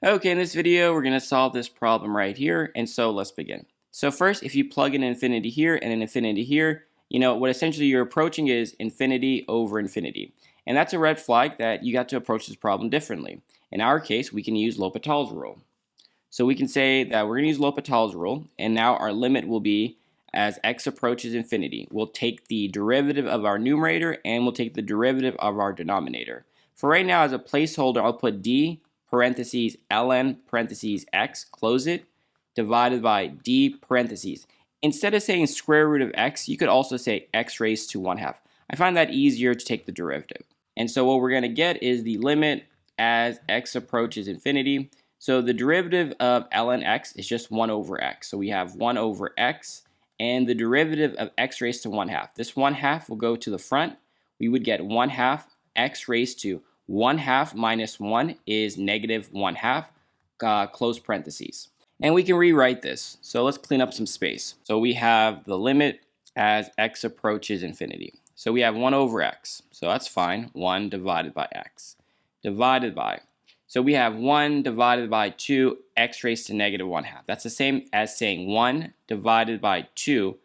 Okay, in this video, we're going to solve this problem right here, and so let's begin. So first, if you plug in infinity here and an infinity here, what essentially you're approaching is infinity over infinity. And that's a red flag that you got to approach this problem differently. In our case, we can use L'Hopital's rule. So we can say that we're going to use L'Hopital's rule, and now our limit will be as x approaches infinity. We'll take the derivative of our numerator, and we'll take the derivative of our denominator. For right now, as a placeholder, I'll put d parentheses ln parentheses x, close it, divided by d parentheses. Instead of saying square root of x, you could also say x raised to 1/2. I find that easier to take the derivative. And so what we're going to get is the limit as x approaches infinity. So the derivative of ln x is just 1 over x. So we have 1 over x, and the derivative of x raised to 1/2. This 1/2 will go to the front. We would get 1/2 x raised to 1/2 minus 1 is negative 1/2, close parentheses. And we can rewrite this. So let's clean up some space. So we have the limit as x approaches infinity. So we have 1 over x. So that's fine. 1 divided by x. Divided by. So we have 1 divided by 2, x raised to negative 1/2. That's the same as saying 1 divided by 2,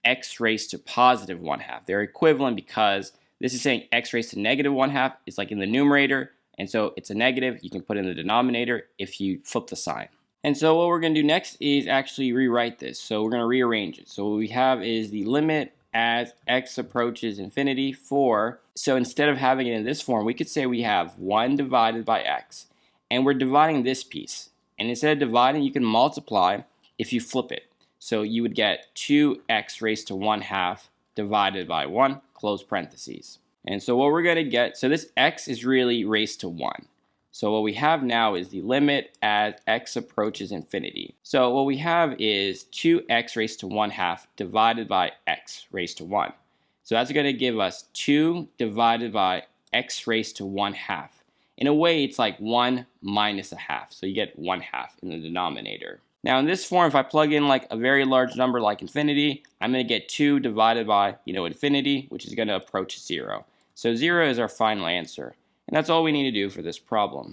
x raised to positive 1/2. They're equivalent because this is saying x raised to negative 1/2 is like in the numerator, and so it's a negative. You can put in the denominator if you flip the sign. And so what we're going to do next is actually rewrite this. So we're going to rearrange it. So what we have is the limit as x approaches infinity for, so instead of having it in this form, we could say we have 1 divided by x, and we're dividing this piece. And instead of dividing, you can multiply if you flip it. So you would get 2x raised to 1/2 divided by 1, close parentheses. And so what we're going to get, so this x is really raised to 1. So what we have now is the limit as x approaches infinity. So what we have is 2x raised to 1/2 divided by x raised to 1. So that's going to give us 2 divided by x raised to 1/2. In a way, it's like 1 minus 1/2. So you get 1/2 in the denominator. Now in this form, if I plug in like a very large number like infinity, I'm going to get 2 divided by, infinity, which is going to approach 0. So 0 is our final answer. And that's all we need to do for this problem.